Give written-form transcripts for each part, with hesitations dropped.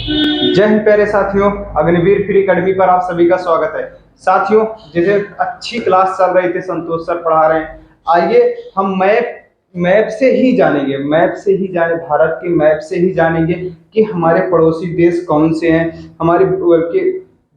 जय हिंद प्यारे साथियों, अग्निवीर फ्री अकेडमी पर आप सभी का स्वागत है। साथियों, जैसे अच्छी क्लास चल रही थी, संतोष सर पढ़ा रहे हैं। आइए हम मैप से ही जानेंगे, भारत के मैप से ही जानेंगे कि हमारे पड़ोसी देश कौन से हैं। हमारे के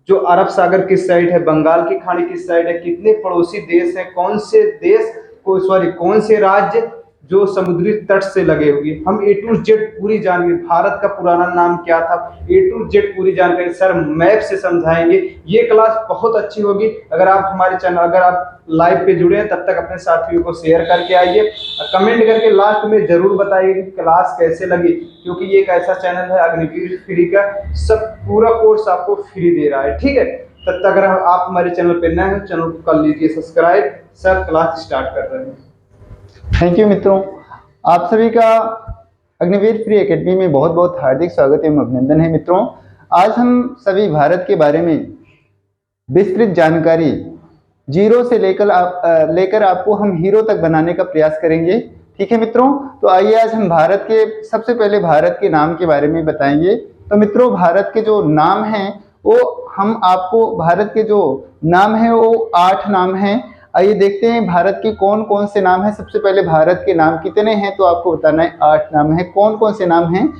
जो अरब सागर किस साइड है, बंगाल की खाड़ी किस साइड है, कितने पड़ोसी देश हैं, कौन से देश को सॉरी कौन से राज्य जो समुद्री तट से लगे हुए। हम ए टू जेड पूरी जानकारी, भारत का पुराना नाम क्या था, ए टू जेड पूरी जानकारी सर मैप से समझाएंगे। ये क्लास बहुत अच्छी होगी। अगर आप हमारे चैनल, अगर आप लाइव पे जुड़े हैं, तब तक अपने साथियों को शेयर करके आइए। कमेंट करके लास्ट में जरूर बताइए कि क्लास कैसे लगी, क्योंकि ये एक ऐसा चैनल है अग्निवीर फ्री का, सब पूरा कोर्स आपको फ्री दे रहा है। ठीक है, तब तक अगर आप हमारे चैनल पर नए हो, चैनल को कर लीजिए सब्सक्राइब। सर क्लास स्टार्ट कर रहे हैं। थैंक यू मित्रों, आप सभी का अग्निवीर फ्री एकेडमी में बहुत बहुत हार्दिक स्वागत एवं अभिनंदन है। मित्रों, आज हम सभी भारत के बारे में विस्तृत जानकारी जीरो से लेकर आपको हम हीरो तक बनाने का प्रयास करेंगे। ठीक है मित्रों, तो आइए आज हम भारत के सबसे पहले भारत के नाम के बारे में बताएंगे। तो मित्रों, भारत के जो नाम हैं वो हम आपको भारत के जो नाम हैं वो 8 नाम हैं। आइए देखते हैं भारत के कौन कौन से नाम हैं। सबसे पहले भारत के नाम कितने हैं, तो आपको बताना है 8 नाम हैं। कौन कौन से नाम हैं,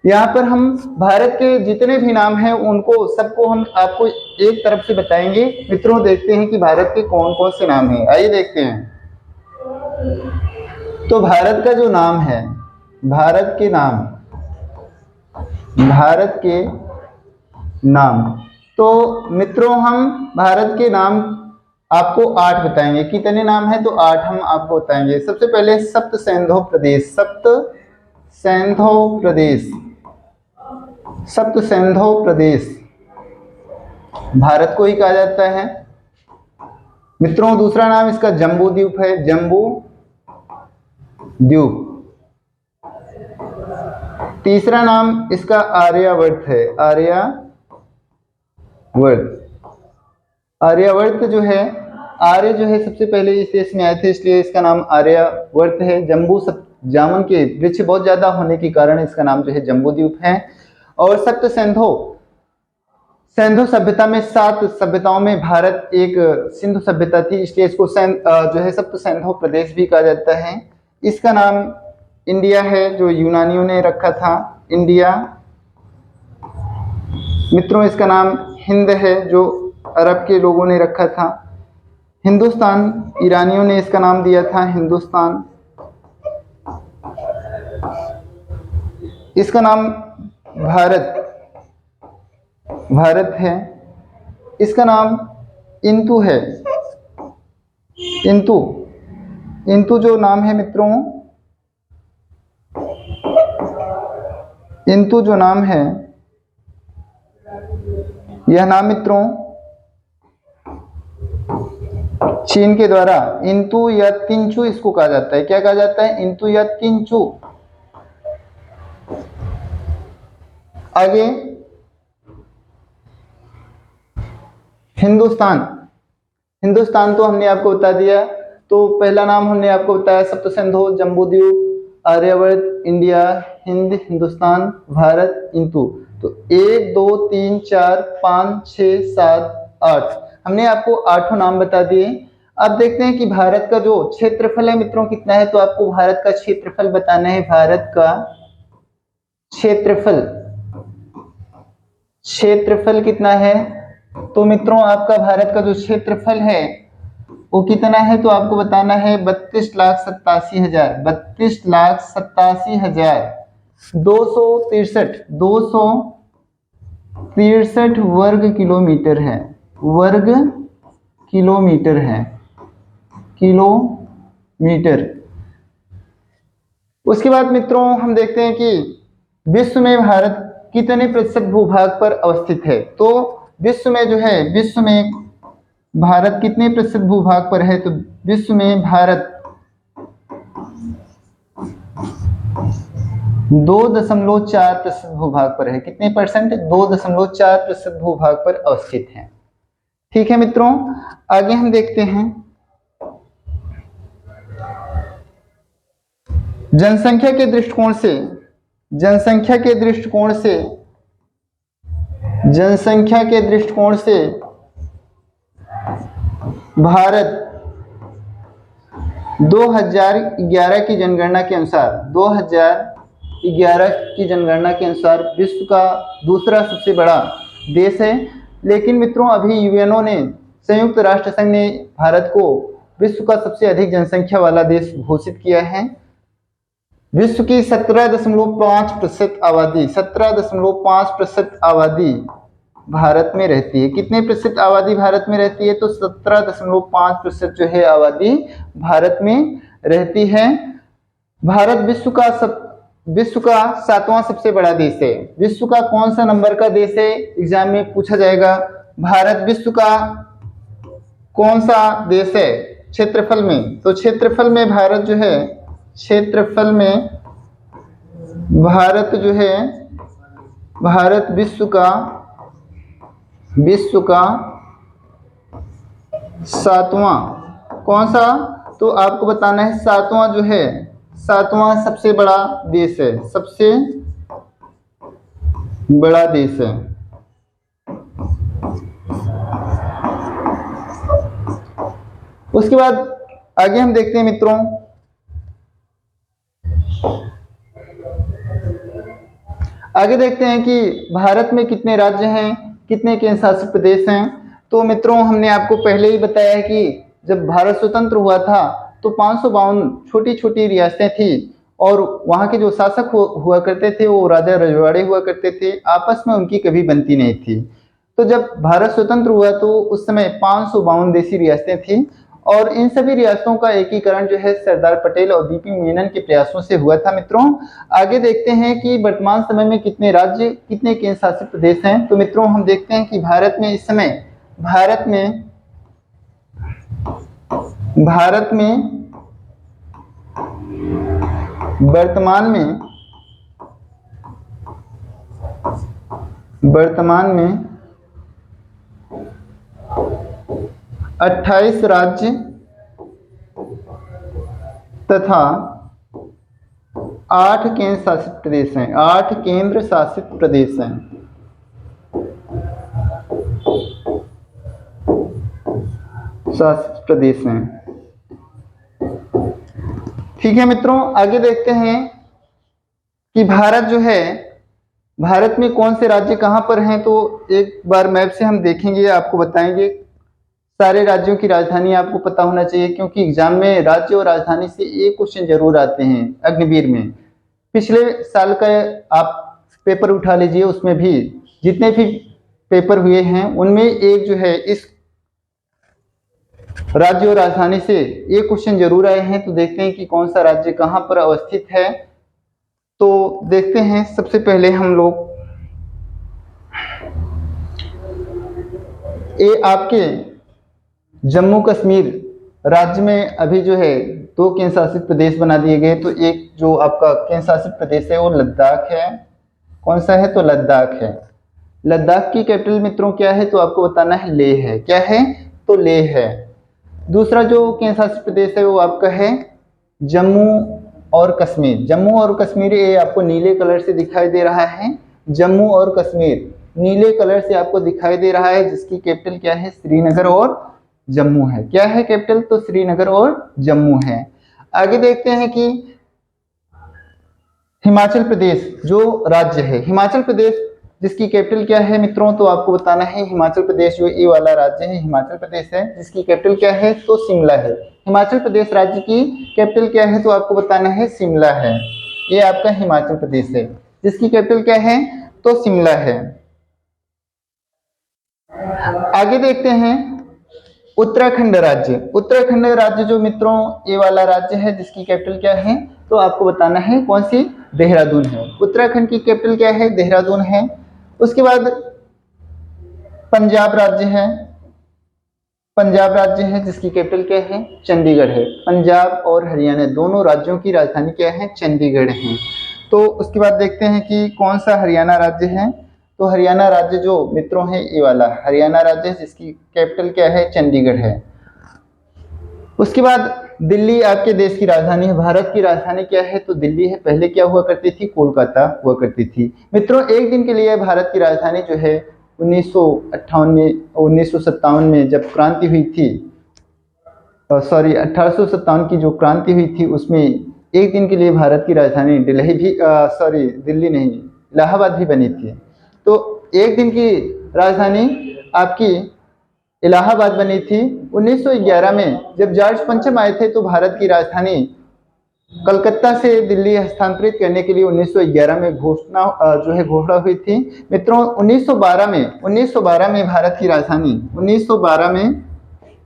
यहाँ पर हम भारत के जितने भी नाम हैं उनको सबको हम आपको एक तरफ से बताएंगे। मित्रों, देखते हैं कि भारत के कौन कौन से नाम हैं। आइए देखते हैं। तो भारत का जो नाम है, भारत के नाम, भारत के नाम, तो मित्रों हम भारत के नाम आपको 8 बताएंगे। कितने नाम हैं, तो 8 हम आपको बताएंगे। सबसे पहले सप्त सिंधु प्रदेश, सप्त सिंधु प्रदेश, सप्त सिंधु प्रदेश भारत को ही कहा जाता है। मित्रों, दूसरा नाम इसका जम्बू द्वीप है, जम्बू द्वीप। तीसरा नाम इसका आर्यावर्त है, आर्यावर्त। आर्यावर्त जो है, आर्य जो है सबसे पहले इस देश में आए थे, इसलिए इसका नाम आर्यावर्त है। जम्बू जामुन के वृक्ष बहुत ज्यादा होने के कारण इसका नाम जो है जम्बू द्वीप है। और सप्त सिंधु, सिंधु सभ्यता में 7 सभ्यताओं में भारत एक सिंधु सभ्यता थी, इसलिए इसको जो है सप्त सिंधु प्रदेश भी कहा जाता है। इसका नाम इंडिया है, जो यूनानियों ने रखा था, इंडिया। मित्रों, इसका नाम हिंद है, जो अरब के लोगों ने रखा था। हिंदुस्तान, ईरानियों ने इसका नाम दिया था, हिंदुस्तान। इसका नाम भारत, भारत है। इसका नाम इंतु है, इंतु। इंतु जो नाम है मित्रों, इंतु जो नाम है, यह नाम मित्रों चीन के द्वारा इंतु या तिंचु इसको कहा जाता है। क्या कहा जाता है, इंतु या तिंचु। आगे हिंदुस्तान, हिंदुस्तान तो हमने आपको बता दिया। तो पहला नाम हमने आपको बताया सप्त सिंधु, जम्बूद्वीप, आर्यावर्त, इंडिया, हिंद, हिंदुस्तान, भारत, इंतु। तो 1 2 3 4 5 6 7 8 हमने आपको 8 नाम बता दिए। अब देखते हैं कि भारत का जो क्षेत्रफल है मित्रों कितना है, तो आपको भारत का क्षेत्रफल बताना है। भारत का क्षेत्रफल, क्षेत्रफल कितना है, तो मित्रों आपका भारत का जो क्षेत्रफल है वो कितना है, तो आपको बताना है 32,87,000, 32,87,263 वर्ग किलोमीटर है, वर्ग किलोमीटर है, किलोमीटर। उसके बाद मित्रों हम देखते हैं कि विश्व में भारत कितने प्रतिशत भूभाग पर अवस्थित है। तो विश्व में जो है, विश्व में भारत कितने प्रतिशत भूभाग पर है, तो विश्व में भारत 2.4% भूभाग पर है। कितने परसेंट, 2.4% भूभाग पर अवस्थित है। ठीक है मित्रों, आगे हम देखते हैं जनसंख्या के दृष्टिकोण से, जनसंख्या के दृष्टिकोण से जनसंख्या के दृष्टिकोण से भारत 2011 की जनगणना के अनुसार 2011 की जनगणना के अनुसार विश्व का दूसरा सबसे बड़ा देश है। लेकिन मित्रों अभी यूएनओ ने, संयुक्त राष्ट्र संघ ने भारत को विश्व का सबसे अधिक जनसंख्या वाला देश घोषित किया है। विश्व की 17.5% आबादी 17.5% आबादी भारत में रहती है। कितने प्रतिशत आबादी भारत में रहती है? तो 17.5% जो है आबादी भारत में रहती है। भारत विश्व का 7वां सबसे बड़ा देश है। विश्व का कौन सा नंबर का देश है? एग्जाम में पूछा जाएगा। भारत विश्व का कौन सा देश है क्षेत्रफल में? तो क्षेत्रफल में भारत जो है, क्षेत्रफल में भारत जो है, भारत विश्व का 7वां, कौन सा? तो आपको बताना है 7वां जो है, 7वां सबसे बड़ा देश है, सबसे बड़ा देश है। उसके बाद आगे हम देखते हैं मित्रों, आगे देखते हैं कि भारत में कितने राज्य हैं, कितने केंद्र शासित प्रदेश हैं। तो मित्रों हमने आपको पहले ही बताया है कि जब भारत स्वतंत्र हुआ था तो 552 छोटी छोटी रियासतें थी और वहाँ के जो शासक हुआ करते थे वो राजा रजवाड़े हुआ करते थे, आपस में उनकी कभी बनती नहीं थी। तो जब भारत स्वतंत्र हुआ तो उस समय 552 देशी रियासतें थी और इन सभी रियासतों का एकीकरण जो है सरदार पटेल और बीपी मेनन के प्रयासों से हुआ था। मित्रों आगे देखते हैं कि वर्तमान समय में कितने राज्य, कितने केंद्र शासित प्रदेश हैं। तो मित्रों हम देखते हैं कि भारत में इस समय भारत में वर्तमान में 28 राज्य तथा 8 केंद्र शासित प्रदेश हैं। 8 केंद्र शासित प्रदेश हैं। ठीक है मित्रों आगे देखते हैं कि भारत जो है, भारत में कौन से राज्य कहां पर हैं। तो एक बार मैप से हम देखेंगे, आपको बताएंगे। सारे राज्यों की राजधानी आपको पता होना चाहिए क्योंकि एग्जाम में राज्य और राजधानी से एक क्वेश्चन जरूर आते हैं अग्निवीर में। पिछले साल का आप पेपर उठा लीजिए, उसमें भी जितने भी पेपर हुए हैं उनमें एक जो है इस राज्य और राजधानी से एक क्वेश्चन जरूर आए हैं। तो देखते हैं कि कौन सा राज्य कहां पर अवस्थित है। तो देखते हैं, सबसे पहले हम लोग ये आपके जम्मू कश्मीर राज्य में अभी जो है 2 केंद्र शासित प्रदेश बना दिए गए। तो एक जो आपका केंद्र शासित प्रदेश है वो लद्दाख है। कौन सा है? तो लद्दाख है। लद्दाख की कैपिटल मित्रों क्या है? तो आपको बताना है लेह है। क्या है? तो लेह है। दूसरा जो केंद्र शासित प्रदेश है वो आपका है जम्मू और कश्मीर। जम्मू और कश्मीर ये आपको नीले कलर से दिखाई दे रहा है। जम्मू और कश्मीर नीले कलर से आपको दिखाई दे रहा है, जिसकी कैपिटल क्या है? श्रीनगर और जम्मू है। क्या है कैपिटल? तो श्रीनगर और जम्मू है। आगे देखते हैं कि हिमाचल प्रदेश जो राज्य है, हिमाचल प्रदेश जिसकी कैपिटल क्या है मित्रों? तो आपको बताना है हिमाचल प्रदेश जो ये वाला राज्य है हिमाचल प्रदेश है, जिसकी कैपिटल क्या है? तो शिमला है। हिमाचल प्रदेश राज्य की कैपिटल क्या है? तो आपको बताना है शिमला है। ये आपका हिमाचल प्रदेश है जिसकी कैपिटल क्या है? तो शिमला है। आगे देखते हैं उत्तराखंड राज्य। उत्तराखंड राज्य जो मित्रों ये वाला राज्य है जिसकी कैपिटल क्या है? तो आपको बताना है कौन सी? देहरादून है। उत्तराखंड की कैपिटल क्या है? देहरादून है। उसके बाद पंजाब राज्य है। पंजाब राज्य है जिसकी कैपिटल क्या है? चंडीगढ़ है। पंजाब और हरियाणा दोनों राज्यों की राजधानी क्या है? चंडीगढ़ है। तो उसके बाद देखते हैं कि कौन सा हरियाणा राज्य है। तो हरियाणा राज्य जो मित्रों है ये वाला हरियाणा राज्य है जिसकी कैपिटल क्या है? चंडीगढ़ है। उसके बाद दिल्ली आपके देश की राजधानी है। भारत की राजधानी क्या है? तो दिल्ली है। पहले क्या हुआ करती थी? कोलकाता हुआ करती थी। मित्रों एक दिन के लिए भारत की राजधानी जो है 1958 में 1957 में जब क्रांति हुई थी, सॉरी 1857 की जो क्रांति हुई थी उसमें एक दिन के लिए भारत की राजधानी दिल्ली भी दिल्ली नहीं, इलाहाबाद भी बनी थी। तो एक दिन की राजधानी आपकी इलाहाबाद बनी थी। 1911 में जब जॉर्ज पंचम आए थे तो भारत की राजधानी कलकत्ता से दिल्ली हस्तांतरित करने के लिए 1911 में घोषणा हुई थी। मित्रों 1912 में भारत की राजधानी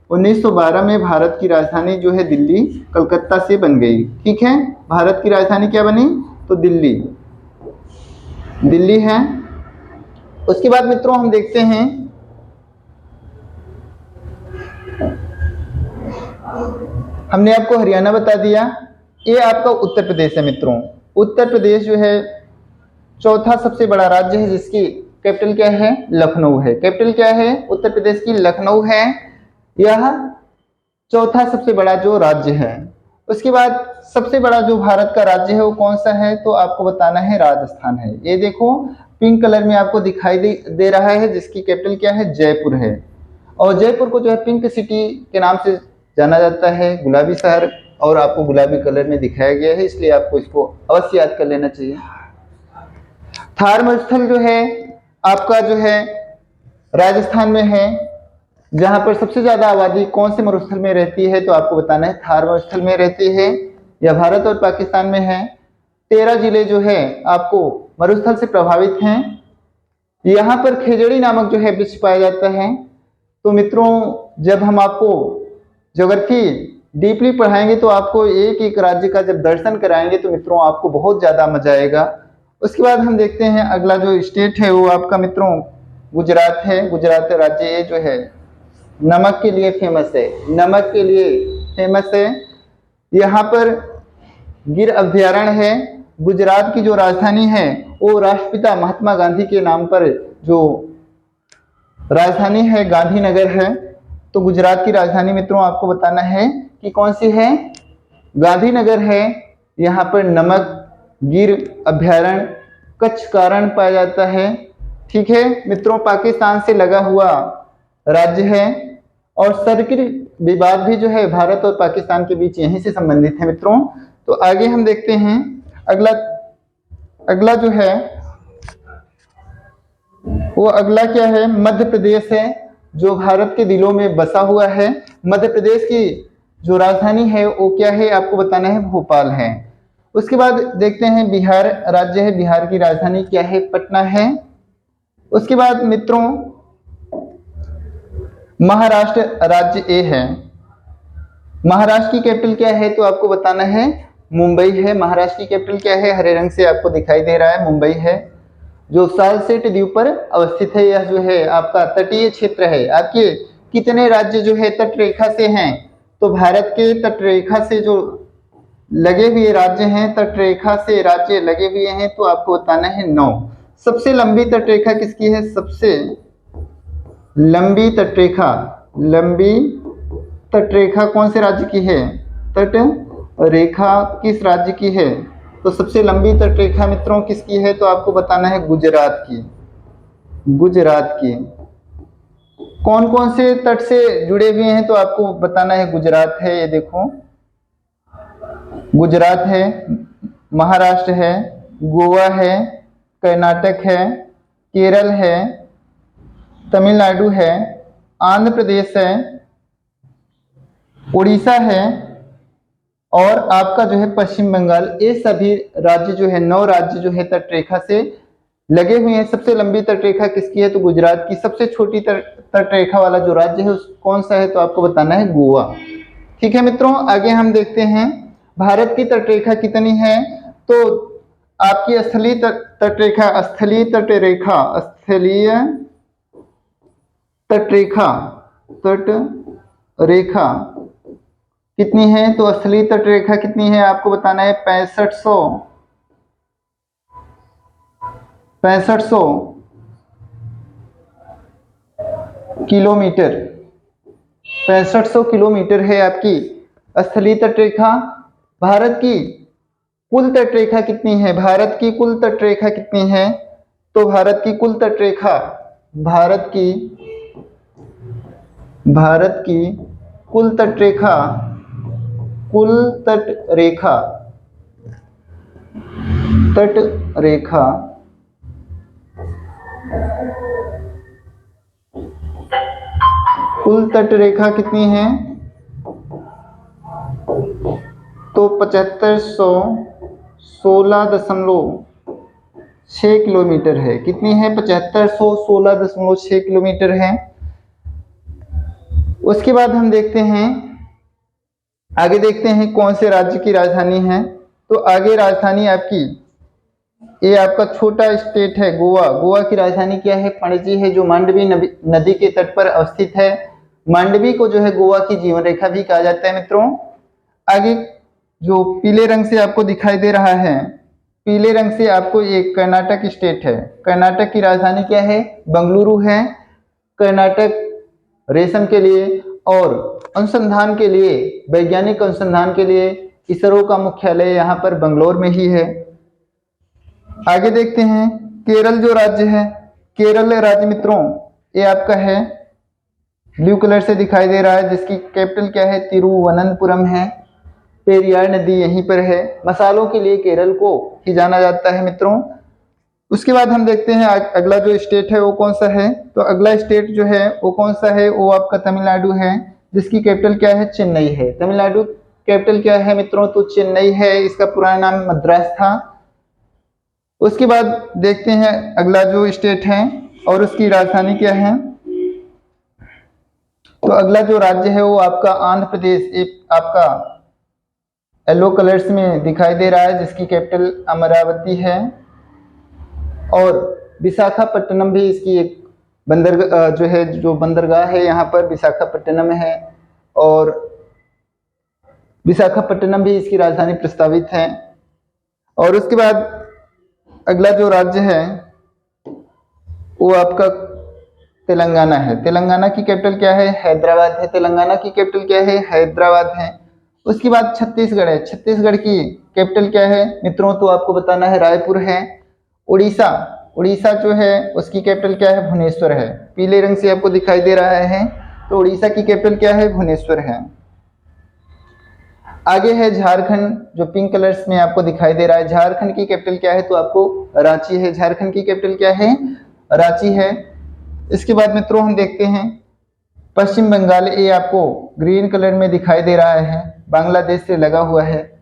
1912 में भारत की राजधानी जो है दिल्ली कलकत्ता से बन गई। ठीक है, भारत की राजधानी क्या बनी? तो दिल्ली है। उसके बाद मित्रों हम देखते हैं हमने आपको हरियाणा बता दिया, ये आपका उत्तर प्रदेश है। मित्रों उत्तर प्रदेश जो है चौथा सबसे बड़ा राज्य है जिसकी कैपिटल क्या है? लखनऊ है। कैपिटल क्या है उत्तर प्रदेश की? लखनऊ है। यह चौथा सबसे बड़ा जो राज्य है। उसके बाद सबसे बड़ा जो भारत का राज्य है वो कौन सा है? तो आपको बताना है राजस्थान है। ये देखो पिंक कलर में आपको दिखाई दे रहा है जिसकी कैपिटल क्या है? जयपुर है। और जयपुर को जो है पिंक सिटी के नाम से जाना जाता है, गुलाबी शहर, और आपको गुलाबी कलर में दिखाया गया है, इसलिए आपको इसको अवश्य याद कर लेना चाहिए। थार मरुस्थल जो है आपका जो है राजस्थान में है। जहां पर सबसे ज्यादा आबादी कौन से मरुस्थल में रहती है? तो आपको बताना है थार मरुस्थल में रहती है। यह भारत और पाकिस्तान में है। 13 जिले जो है आपको मरुस्थल से प्रभावित हैं। यहाँ पर खेजड़ी नामक जो है वृक्ष पाया जाता है। तो मित्रों जब हम आपको ज्योग्राफी डीपली पढ़ाएंगे तो आपको एक एक राज्य का जब दर्शन कराएंगे तो मित्रों आपको बहुत ज़्यादा मजा आएगा। उसके बाद हम देखते हैं अगला जो स्टेट है वो आपका मित्रों गुजरात है। गुजरात राज्य ये जो है नमक के लिए फेमस है। नमक के लिए फेमस है। यहाँ पर गिर अभ्यारण्य है। गुजरात की जो राजधानी है वो राष्ट्रपिता महात्मा गांधी के नाम पर जो राजधानी है गांधीनगर है। तो गुजरात की राजधानी मित्रों आपको बताना है कि कौन सी है? गांधीनगर है। यहाँ पर नमक, गिर अभ्यारण्य, कच्छ कारण पाया जाता है। ठीक है मित्रों, पाकिस्तान से लगा हुआ राज्य है और सर्किल विवाद भी जो है भारत और पाकिस्तान के बीच यहीं से संबंधित है। मित्रों तो आगे हम देखते हैं अगला जो है वो अगला क्या है? मध्य प्रदेश है जो भारत के दिलों में बसा हुआ है। मध्य प्रदेश की जो राजधानी है वो क्या है? आपको बताना है भोपाल है। उसके बाद देखते हैं बिहार राज्य है। बिहार की राजधानी क्या है? पटना है। उसके बाद मित्रों महाराष्ट्र राज्य ए है। महाराष्ट्र की कैपिटल क्या है? तो आपको बताना है मुंबई है। महाराष्ट्र की कैपिटल क्या है? हरे रंग से आपको दिखाई दे रहा है, मुंबई है, जो सालसेट द्वीप पर अवस्थित है। यह जो है आपका तटीय क्षेत्र है। आपके कितने राज्य जो है तटरेखा से हैं? तो भारत के तटरेखा से जो लगे हुए राज्य हैं, तटरेखा से राज्य लगे हुए हैं, तो आपको बताना है 9। सबसे लंबी तटरेखा किसकी है? सबसे लंबी तटरेखा कौन से राज्य की है? तटरेखा किस राज्य की है? तो सबसे लंबी तटरेखा मित्रों किसकी है? तो आपको बताना है गुजरात की। कौन कौन से तट से जुड़े हुए हैं? तो आपको बताना है गुजरात है। ये देखो गुजरात है, महाराष्ट्र है, गोवा है, कर्नाटक है, केरल है, तमिलनाडु है, आंध्र प्रदेश है, उड़ीसा है और आपका जो है पश्चिम बंगाल। ये सभी राज्य जो है 9 राज्य जो है तटरेखा से लगे हुए हैं। सबसे लंबी तटरेखा किसकी है? तो गुजरात की। सबसे छोटी तटरेखा वाला जो राज्य है कौन सा है? तो आपको बताना है गोवा। ठीक है मित्रों, आगे हम देखते हैं भारत की तटरेखा कितनी है। तो आपकी स्थलीय तटरेखा कितनी है? तो स्थलीय तटरेखा कितनी है? आपको बताना है 6500 किलोमीटर। 6500 किलोमीटर है आपकी स्थलीय तटरेखा। भारत की कुल तटरेखा कितनी है? तो भारत की कुल तटरेखा भारत की कुल तट रेखा कुल तट रेखा कितनी है? तो 7516.6 किलोमीटर है। कितनी है? 7516.6 किलोमीटर है। उसके बाद हम देखते हैं, आगे देखते हैं कौन से राज्य की राजधानी है। तो आगे राजधानी आपकी, ये आपका छोटा स्टेट है गोवा। गोवा की राजधानी क्या है? पणजी है, जो मांडवी नदी के तट पर अवस्थित है। मांडवी को जो है गोवा की जीवन रेखा भी कहा जाता है मित्रों। आगे जो पीले रंग से आपको दिखाई दे रहा है, पीले रंग से आपको एक कर्नाटक स्टेट है। कर्नाटक की राजधानी क्या है? बेंगलुरु है। कर्नाटक रेशम के लिए और अनुसंधान के लिए, वैज्ञानिक अनुसंधान के लिए इसरो का मुख्यालय यहाँ पर बेंगलोर में ही है। आगे देखते हैं केरल जो राज्य है, केरल राज्य मित्रों ये आपका है, ब्लू कलर से दिखाई दे रहा है, जिसकी कैपिटल क्या है? तिरुवनंतपुरम है। पेरियार नदी यहीं पर है। मसालों के लिए केरल को ही जाना जाता है मित्रों। उसके बाद हम देखते हैं अगला जो स्टेट है वो कौन सा है। तो अगला स्टेट जो है वो कौन सा है? वो आपका तमिलनाडु है, जिसकी कैपिटल क्या है? चेन्नई है। तमिलनाडु कैपिटल क्या है मित्रों? तो चेन्नई है। इसका पुराना नाम मद्रास था। उसके बाद देखते हैं अगला जो स्टेट है और उसकी राजधानी क्या है। तो अगला जो राज्य है वो आपका आंध्र प्रदेश, एक आपका येलो कलर्स में दिखाई दे रहा है, जिसकी कैपिटल अमरावती है। और विशाखापट्टनम भी इसकी एक बंदरगाह है यहाँ पर विशाखापट्टनम है, और विशाखापट्टनम भी इसकी राजधानी प्रस्तावित है। और उसके बाद अगला जो राज्य है वो आपका तेलंगाना है। तेलंगाना की कैपिटल क्या है? हैदराबाद है। तेलंगाना की कैपिटल क्या है? हैदराबाद है। उसके बाद छत्तीसगढ़ है। छत्तीसगढ़ की कैपिटल क्या है मित्रों? तो आपको बताना है रायपुर है। उड़ीसा जो है उसकी कैपिटल क्या है? भुवनेश्वर है। पीले रंग से आपको दिखाई दे रहा है, तो उड़ीसा की कैपिटल क्या है? भुवनेश्वर है। आगे है झारखंड, जो पिंक कलर्स में आपको दिखाई दे रहा है। झारखंड की कैपिटल क्या है? तो आपको रांची है। झारखंड की कैपिटल क्या है? रांची है। इसके बाद मित्रों हम देखते हैं पश्चिम बंगाल, ये आपको ग्रीन कलर में दिखाई दे रहा है, बांग्लादेश से लगा हुआ है।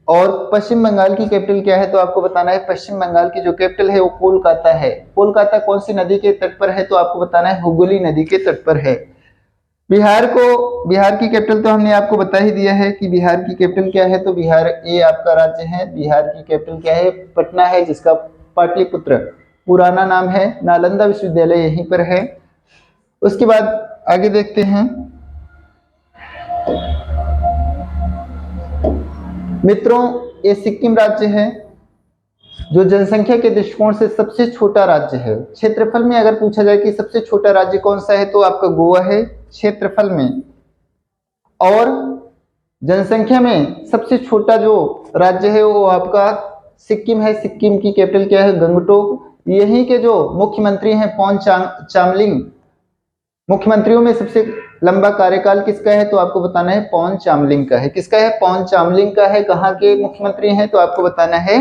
और पश्चिम बंगाल की कैपिटल क्या है? तो आपको बताना है पश्चिम बंगाल की जो कैपिटल है वो कोलकाता है। कोलकाता कौन सी नदी के तट पर है? तो आपको बताना है हुगली नदी के तट पर है। बिहार की कैपिटल तो हमने आपको बता ही दिया है कि बिहार की कैपिटल क्या है। तो बिहार ये आपका राज्य है। बिहार की कैपिटल क्या है? पटना है, जिसका पाटलिपुत्र पुराना नाम है। नालंदा विश्वविद्यालय यहीं पर है। उसके बाद आगे देखते हैं मित्रों, ये सिक्किम राज्य है, जो जनसंख्या के दृष्टिकोण से सबसे छोटा राज्य है। क्षेत्रफल में अगर पूछा जाए कि सबसे छोटा राज्य कौन सा है, तो आपका गोवा है क्षेत्रफल में। और जनसंख्या में सबसे छोटा जो राज्य है वो आपका सिक्किम है। सिक्किम की कैपिटल क्या है? गंगटोक। यहीं के जो मुख्यमंत्री हैं पवन चामलिंग, मुख्यमंत्रियों में सबसे लंबा कार्यकाल किसका है? तो आपको बताना है पवन चामलिंग का है। किसका है? पवन चामलिंग का है। कहाँ के मुख्यमंत्री हैं? तो आपको बताना है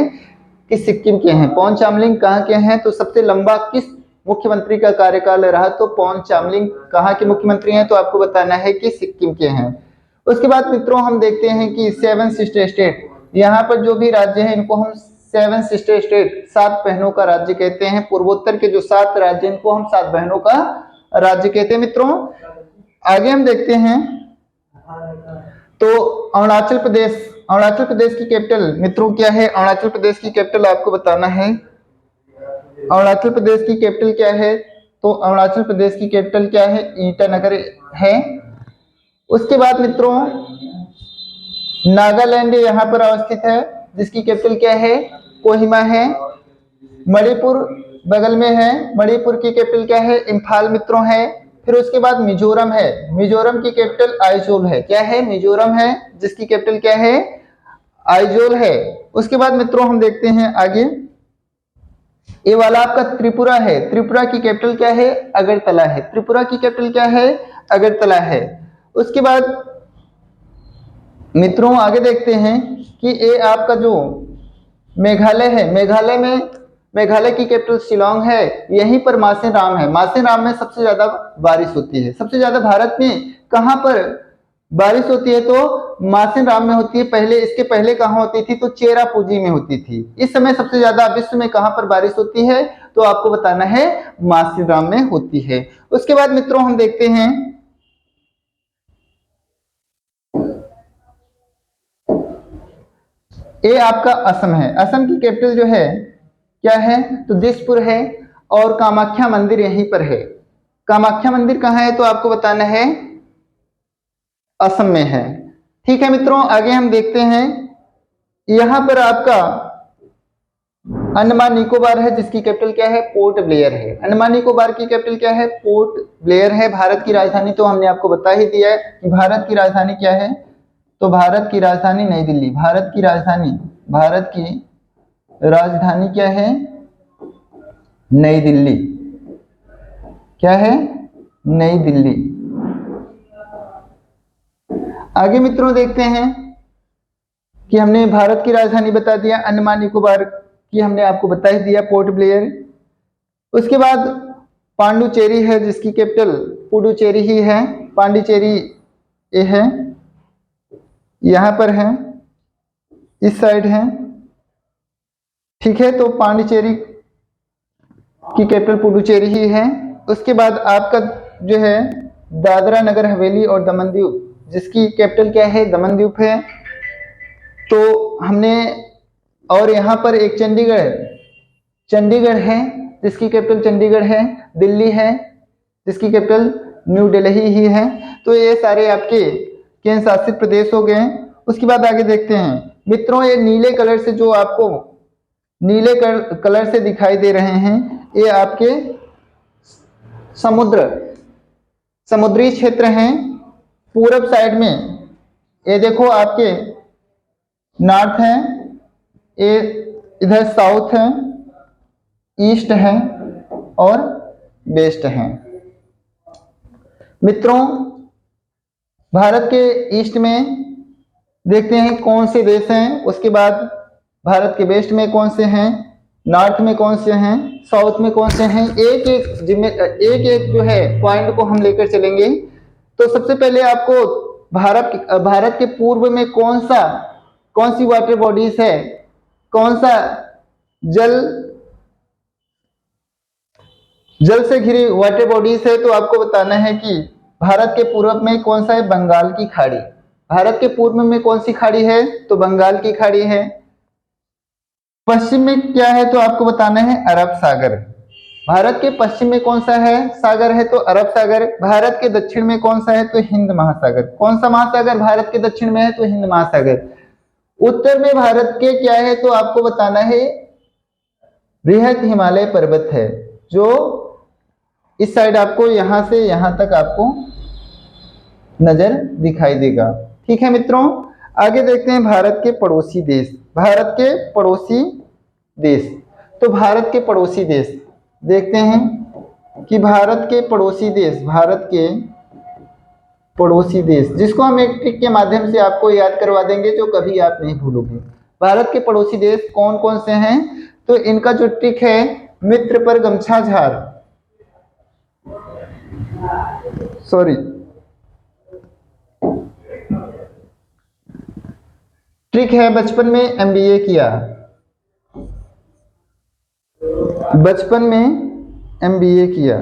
कि सिक्किम के हैं। पवन चामलिंग कहाँ के हैं? तो सबसे लंबा किस मुख्यमंत्री का कार्यकाल रहा? तो पवन चामलिंग कहाँ के मुख्यमंत्री हैं? तो आपको बताना है कि सिक्किम के हैं। उसके बाद मित्रों हम देखते हैं कि 7 सिस्टर स्टेट, यहाँ पर जो भी राज्य है इनको हम 7 सिस्टर स्टेट, 7 बहनों का राज्य कहते हैं। पूर्वोत्तर के जो 7 राज्य इनको हम 7 बहनों का राज्य कहते हैं मित्रों। आगे हम देखते हैं तो अरुणाचल प्रदेश की कैपिटल मित्रों क्या है? अरुणाचल प्रदेश की कैपिटल आपको बताना है। अरुणाचल प्रदेश की कैपिटल क्या है? तो अरुणाचल प्रदेश की कैपिटल क्या है? ईटानगर है। उसके बाद मित्रों नागालैंड यहाँ पर अवस्थित है, जिसकी कैपिटल क्या है? कोहिमा है। मणिपुर बगल में है, मणिपुर की कैपिटल क्या है? इम्फाल मित्रों है। फिर उसके बाद मिजोरम है, मिजोरम की कैपिटल आइजोल है। क्या है? मिजोरम है, जिसकी कैपिटल क्या है? आइजोल है। उसके बाद मित्रों हम देखते हैं आगे ए वाला आपका त्रिपुरा है, त्रिपुरा की कैपिटल क्या है? अगरतला है। त्रिपुरा की कैपिटल क्या है? अगरतला है। उसके बाद मित्रों आगे देखते हैं कि ये आपका जो मेघालय है, मेघालय की कैपिटल शिलोंग है। यहीं पर मासेराम है। मासेराम में सबसे ज्यादा बारिश होती है। सबसे ज्यादा भारत में कहां पर बारिश होती है? तो मासेराम में होती है। पहले, इसके पहले कहां होती थी? तो चेरापूंजी में होती थी। इस समय सबसे ज्यादा विश्व में कहां पर बारिश होती है? तो आपको बताना है मासेराम में होती है। उसके बाद मित्रों हम देखते हैं ये आपका असम है। असम की कैपिटल जो है क्या है? तो दिसपुर है। और कामाख्या मंदिर यहीं पर है। कामाख्या मंदिर कहाँ है? तो आपको बताना है असम में है। ठीक है मित्रों, आगे हम देखते हैं यहां पर आपका अंडमान निकोबार है, जिसकी कैपिटल क्या है? पोर्ट ब्लेयर है। अंडमान निकोबार की कैपिटल क्या है? पोर्ट ब्लेयर है। भारत की राजधानी तो हमने आपको बता ही दिया है कि भारत की राजधानी क्या है? तो भारत की राजधानी नई दिल्ली। भारत की राजधानी क्या है? नई दिल्ली। क्या है? नई दिल्ली। आगे मित्रों देखते हैं कि हमने भारत की राजधानी बता दिया, अंडमान निकोबार की हमने आपको बता ही दिया, पोर्ट ब्लेयर। उसके बाद पांडुचेरी है, जिसकी कैपिटल पुडुचेरी ही है। पांडिचेरी ये है, यहां पर है, इस साइड है। ठीक है, तो पांडिचेरी की कैपिटल पुडुचेरी ही है। उसके बाद आपका जो है दादरा नगर हवेली और दमन दीव, जिसकी कैपिटल क्या है? दमन दीव है। तो हमने, और यहाँ पर एक चंडीगढ़ है, जिसकी कैपिटल चंडीगढ़ है। दिल्ली है, जिसकी कैपिटल न्यू दिल्ली ही है। तो ये सारे आपके केंद्र शासित प्रदेश हो गए। उसके बाद आगे देखते हैं मित्रों, ये नीले कलर से जो आपको नीले कलर से दिखाई दे रहे हैं, ये आपके समुद्री क्षेत्र हैं। पूरब साइड में ये देखो आपके नॉर्थ है, ये इधर साउथ है, ईस्ट है और वेस्ट है। मित्रों भारत के ईस्ट में देखते हैं कौन से देश हैं। उसके बाद भारत के वेस्ट में कौन से हैं, नॉर्थ में कौन से हैं, साउथ में कौन से हैं। एक एक जो है पॉइंट को हम लेकर चलेंगे। तो सबसे पहले आपको भारत के पूर्व में कौन सी वाटर बॉडीज है, कौन सा जल से घिरी वाटर बॉडीज है। तो आपको बताना है कि भारत के पूर्व में कौन सा है? बंगाल की खाड़ी। भारत के पूर्व में कौन सी खाड़ी है? तो बंगाल की खाड़ी है। पश्चिम में क्या है? तो आपको बताना है अरब सागर। भारत के पश्चिम में कौन सा है सागर है? तो अरब सागर। भारत के दक्षिण में कौन सा है? तो हिंद महासागर। कौन सा महासागर भारत के दक्षिण में है? तो हिंद महासागर। उत्तर में भारत के क्या है? तो आपको बताना है बृहद हिमालय पर्वत है, जो इस साइड आपको यहां से यहां तक आपको नजर दिखाई देगा। ठीक है मित्रों, आगे देखते हैं भारत के पड़ोसी देश। भारत के पड़ोसी देश, तो भारत के पड़ोसी देश देखते हैं कि भारत के पड़ोसी देश, जिसको हम एक ट्रिक के माध्यम से आपको याद करवा देंगे, जो कभी आप नहीं भूलोगे। भारत के पड़ोसी देश कौन कौन से हैं? तो इनका जो ट्रिक है, मित्र पर गमछा झार, ट्रिक है बचपन में एमबीए किया, बचपन में एमबीए किया,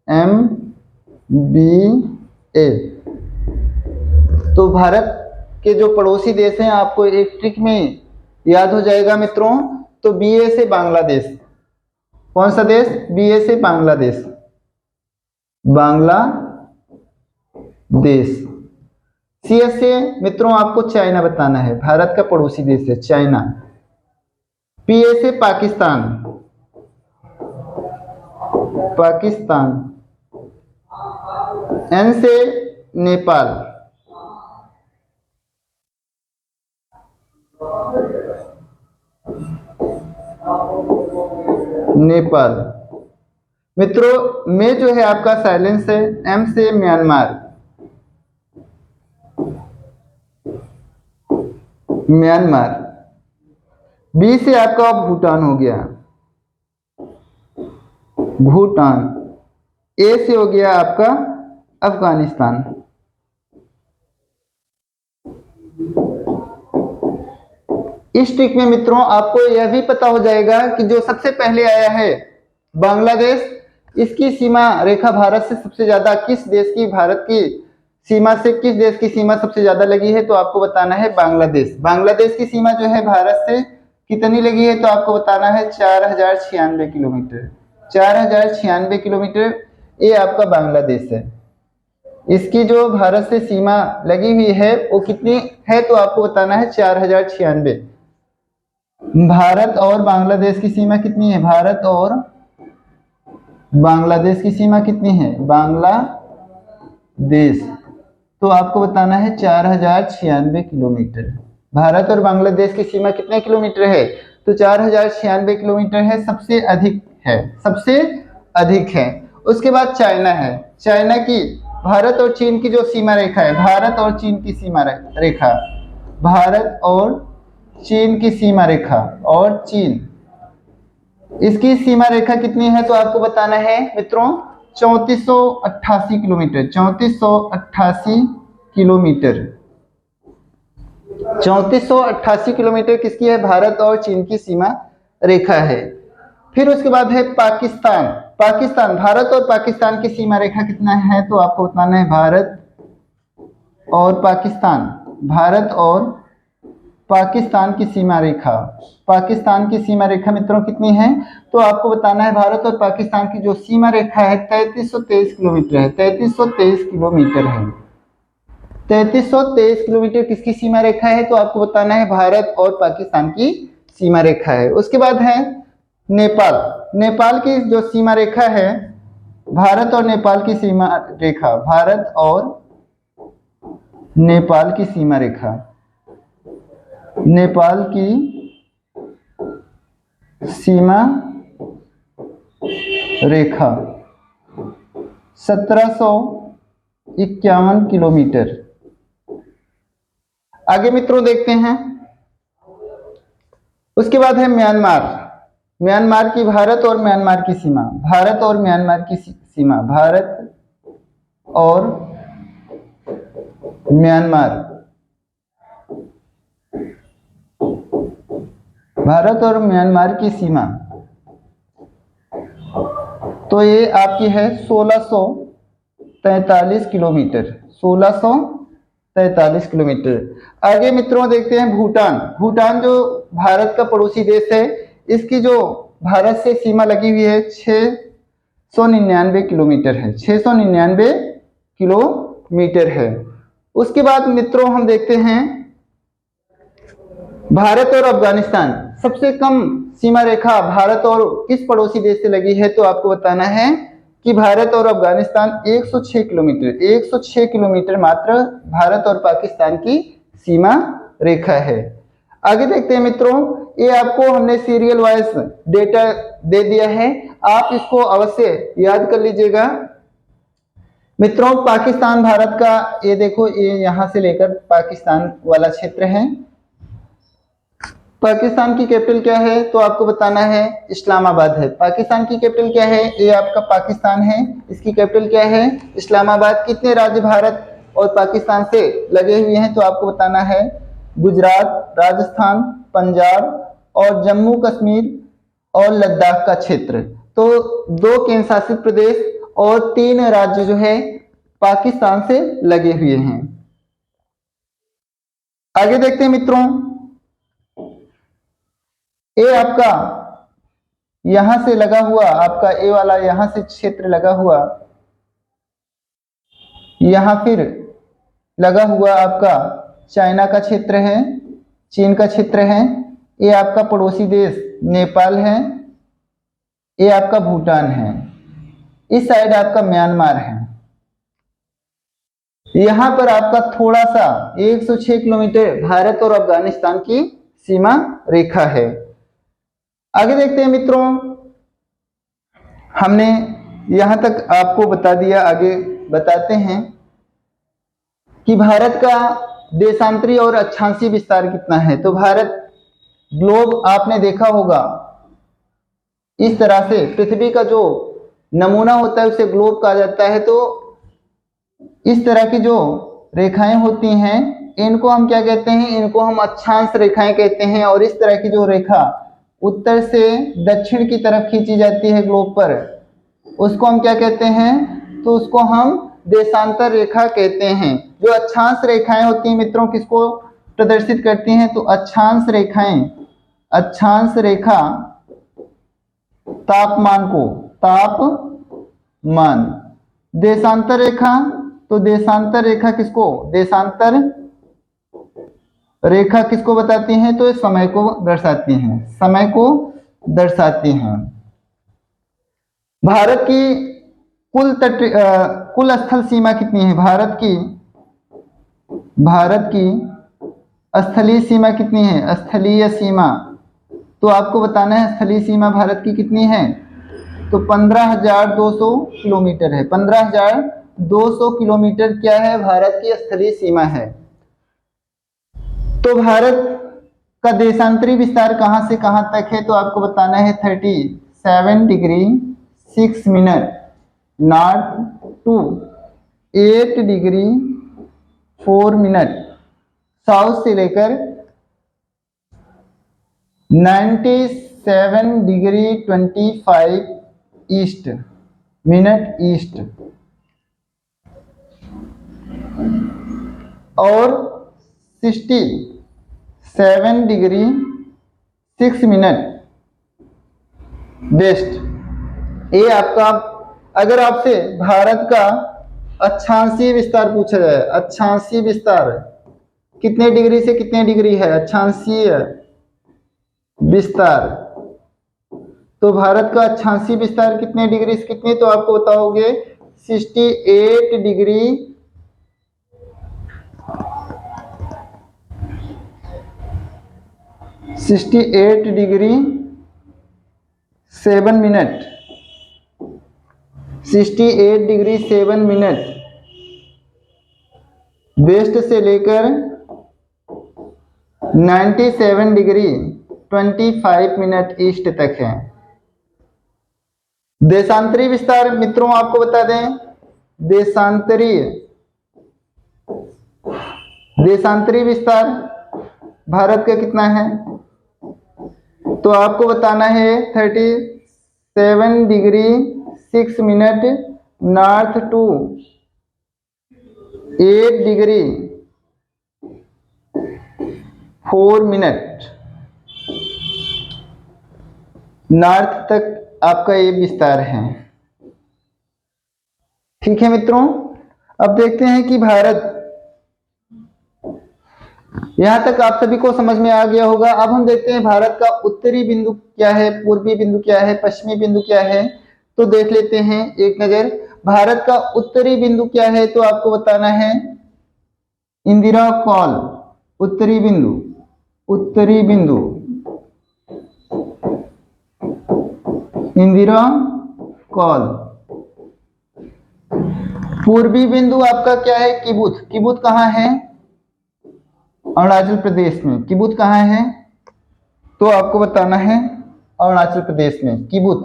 MBA। तो भारत के जो पड़ोसी देश हैं, आपको एक ट्रिक में याद हो जाएगा मित्रों। तो BA से बांग्लादेश। कौन सा देश? BA से बांग्लादेश। CS से मित्रों आपको चाइना बताना है, भारत का पड़ोसी देश है चाइना। PA से पाकिस्तान। पाकिस्तान, एन से नेपाल, नेपाल। मित्रों में जो है आपका साइलेंस है, एम से म्यांमार, म्यांमार। बी से आपका भूटान हो गया, भूटान। ए से हो गया आपका अफगानिस्तान। इस ट्रिक में मित्रों आपको यह भी पता हो जाएगा कि जो सबसे पहले आया है बांग्लादेश, इसकी सीमा रेखा भारत से सबसे ज्यादा किस देश की, भारत की सीमा से किस देश की सीमा सबसे ज्यादा लगी है, तो आपको बताना है बांग्लादेश। बांग्लादेश की सीमा जो है भारत से कितनी लगी है, तो आपको बताना है 4096 किलोमीटर, 4096 किलोमीटर। ये आपका बांग्लादेश है। इसकी जो भारत से सीमा लगी हुई है वो कितनी है, तो आपको बताना है 4096। भारत और बांग्लादेश की सीमा कितनी है, भारत और बांग्लादेश की सीमा कितनी है, बांग्लादेश, तो आपको बताना है 4096 किलोमीटर। भारत और बांग्लादेश की सीमा कितने किलोमीटर है, तो 4096 किलोमीटर है, सबसे अधिक है, सबसे अधिक है। उसके बाद चाइना है, चाइना की भारत और चीन की जो सीमा रेखा है, भारत और चीन की सीमा रेखा, भारत और चीन की सीमा रेखा, और चीन इसकी सीमा रेखा कितनी है, तो आपको बताना है मित्रों 3488 किलोमीटर, 3488 किलोमीटर, 3488 किलोमीटर किसकी है, भारत और चीन की सीमा रेखा है। फिर उसके बाद है पाकिस्तान, पाकिस्तान, भारत और पाकिस्तान की सीमा रेखा कितना है, तो आपको बताना है भारत और पाकिस्तान, भारत और पाकिस्तान की सीमा रेखा, पाकिस्तान की सीमा रेखा मित्रों कितनी है, तो आपको बताना है भारत और पाकिस्तान की जो सीमा रेखा है 3323 किलोमीटर है, 3323 किलोमीटर है, 3323 किलोमीटर किसकी सीमा रेखा है, तो आपको बताना है भारत और पाकिस्तान की सीमा रेखा है। उसके बाद है नेपाल, नेपाल की जो सीमा रेखा है, भारत और नेपाल की सीमा रेखा, भारत और नेपाल की सीमा रेखा, नेपाल की सीमा रेखा 1751 किलोमीटर। आगे मित्रों देखते हैं। उसके बाद है म्यांमार, म्यांमार की भारत और म्यांमार की सीमा, भारत और म्यांमार की सीमा, भारत और म्यांमार, भारत और म्यांमार की सीमा, तो ये आपकी है 1643 किलोमीटर, 1643 किलोमीटर। आगे मित्रों देखते हैं भूटान, भूटान जो भारत का पड़ोसी देश है, इसकी जो भारत से सीमा लगी हुई है 699 किलोमीटर है, 699 किलोमीटर है। उसके बाद मित्रों हम देखते हैं भारत और अफगानिस्तान, सबसे कम सीमा रेखा भारत और किस पड़ोसी देश से लगी है, तो आपको बताना है कि भारत और अफगानिस्तान 106 किलोमीटर, 106 किलोमीटर मात्र भारत और पाकिस्तान की सीमा रेखा है। आगे देखते हैं मित्रों, ये आपको हमने सीरियल वाइज डेटा दे दिया है, आप इसको अवश्य याद कर लीजिएगा। मित्रों पाकिस्तान भारत का, ये देखो ये यहां से लेकर पाकिस्तान वाला क्षेत्र है। पाकिस्तान की कैपिटल क्या है, तो आपको बताना है इस्लामाबाद है। पाकिस्तान की कैपिटल क्या है, ये आपका पाकिस्तान है, इसकी कैपिटल क्या है, इस्लामाबाद। कितने राज्य भारत और पाकिस्तान से लगे हुए हैं, तो आपको बताना है गुजरात, राजस्थान, पंजाब और जम्मू कश्मीर और लद्दाख का क्षेत्र। तो 2 केंद्र शासित प्रदेश और 3 राज्य जो है पाकिस्तान से लगे हुए हैं। आगे देखते हैं मित्रों, ये आपका यहां से लगा हुआ, आपका ए वाला यहां से क्षेत्र लगा हुआ, यहां फिर लगा हुआ आपका चाइना का क्षेत्र है, चीन का क्षेत्र है, ये आपका पड़ोसी देश नेपाल है, ये आपका भूटान है। इस साइड आपका म्यांमार है। यहां पर आपका थोड़ा सा 106 किलोमीटर भारत और अफगानिस्तान की सीमा रेखा है। आगे देखते हैं मित्रों, हमने यहां तक आपको बता दिया, आगे बताते हैं कि भारत का देशांतरी और अक्षांशीय विस्तार कितना है। तो भारत ग्लोब आपने देखा होगा, इस तरह से पृथ्वी का जो नमूना होता है उसे ग्लोब कहा जाता है। तो इस तरह की जो रेखाएं होती हैं इनको हम क्या कहते हैं, इनको हम अक्षांश रेखाएं कहते हैं। और इस तरह की जो रेखा उत्तर से दक्षिण की तरफ खींची जाती है ग्लोब पर, उसको हम क्या कहते हैं, तो उसको हम देशांतर रेखा कहते हैं। जो अक्षांश रेखाएं होती हैं मित्रों किसको प्रदर्शित करती हैं, तो अक्षांश रेखाएं, अक्षांश रेखा तापमान को, तापमान। देशांतर रेखा, तो देशांतर रेखा किसको, देशांतर रेखा किसको बताती हैं, तो समय को दर्शाती हैं, समय को दर्शाती हैं। भारत की कुल स्थल सीमा कितनी है, भारत की स्थलीय सीमा कितनी है, स्थलीय सीमा, तो आपको बताना है स्थलीय सीमा भारत की कितनी है, तो 15,200 किलोमीटर है। 15,200 किलोमीटर क्या है, भारत की स्थलीय सीमा है। तो भारत का देशांतरी विस्तार कहां से कहां तक है, तो आपको बताना है 37 degree 6 minute north to 8 degree 4 minute south से लेकर 97 डिग्री 25 ईस्ट मिनट ईस्ट, और 67 डिग्री 6 मिनट वेस्ट। ये आपका, अगर आपसे भारत का अक्षांशीय विस्तार पूछा जाए, अक्षांशीय विस्तार कितने डिग्री से कितने डिग्री है, अक्षांशीय विस्तार, तो भारत का अक्षांशीय विस्तार कितने डिग्री से कितने, तो आपको बताओगे 68 degree 7 minute, 68 degree 7 minute west से लेकर 97 डिग्री 25 मिनट ईस्ट तक है। देशांतरी विस्तार मित्रों आपको बता दें, देशांतरी विस्तार भारत का कितना है, तो आपको बताना है 37 degree 6 minute north to 8 degree 4 minute north तक आपका ये विस्तार है। ठीक है मित्रों, अब देखते हैं कि भारत, यहां तक आप सभी को समझ में आ गया होगा। अब हम देखते हैं भारत का उत्तरी बिंदु क्या है, पूर्वी बिंदु क्या है, पश्चिमी बिंदु क्या है, तो देख लेते हैं एक नजर। भारत का उत्तरी बिंदु क्या है, तो आपको बताना है इंदिरा कॉल, उत्तरी बिंदु, उत्तरी बिंदु इंदिरा कॉल। पूर्वी बिंदु आपका क्या है, किबुथ, किबुथ कहाँ है, अरुणाचल प्रदेश में। किबुथ कहाँ है, तो आपको बताना है अरुणाचल प्रदेश में किबुथ,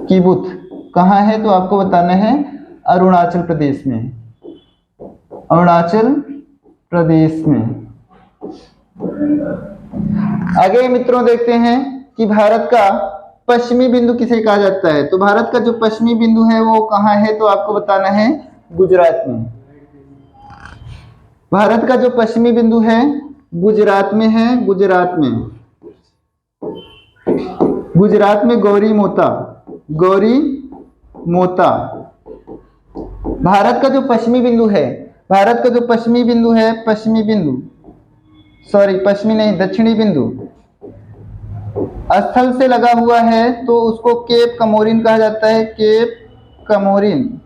किबुथ कहाँ है, तो आपको बताना है अरुणाचल प्रदेश में, अरुणाचल प्रदेश में। आगे मित्रों देखते हैं कि भारत का पश्चिमी बिंदु किसे कहा जाता है, तो भारत का जो पश्चिमी बिंदु है वो कहाँ है, तो आपको बताना है गुजरात में। भारत का जो पश्चिमी बिंदु है गुजरात में है, गुजरात में, गुजरात में गौरी मोता, गौरी मोता। भारत का जो पश्चिमी बिंदु है, भारत का जो पश्चिमी बिंदु है, पश्चिमी बिंदु, सॉरी पश्चिमी नहीं, दक्षिणी बिंदु, स्थल से लगा हुआ है तो उसको केप कमोरिन कहा जाता है, केप कमोरिन,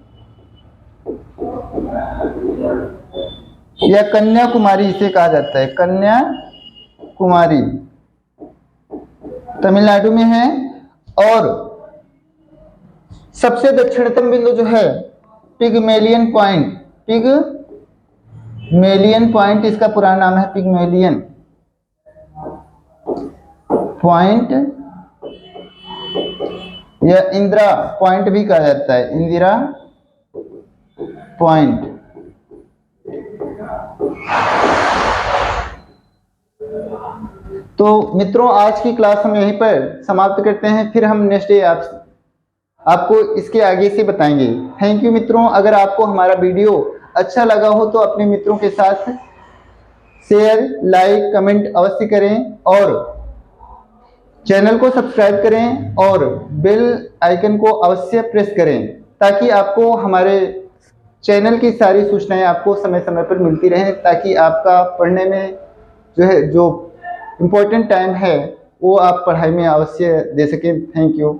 या कन्याकुमारी इसे कहा जाता है, कन्याकुमारी तमिलनाडु में है। और सबसे दक्षिणतम बिंदु जो है पिगमेलियन पॉइंट, पिगमेलियन पॉइंट इसका पूरा नाम है पिगमेलियन पॉइंट, या इंदिरा पॉइंट भी कहा जाता है, इंदिरा पॉइंट। तो मित्रों आज की क्लास हम यहीं पर समाप्त करते हैं, फिर हम नेक्स्ट डे आपको इसके आगे से बताएंगे। थैंक यू मित्रों। अगर आपको हमारा वीडियो अच्छा लगा हो तो अपने मित्रों के साथ शेयर, लाइक, कमेंट अवश्य करें और चैनल को सब्सक्राइब करें और बेल आइकन को अवश्य प्रेस करें ताकि आपको हमारे चैनल की सारी सूचनाएं आपको समय समय पर मिलती रहें, ताकि आपका पढ़ने में जो इम्पोर्टेंट टाइम है वो आप पढ़ाई में अवश्य दे सकें। Thank you.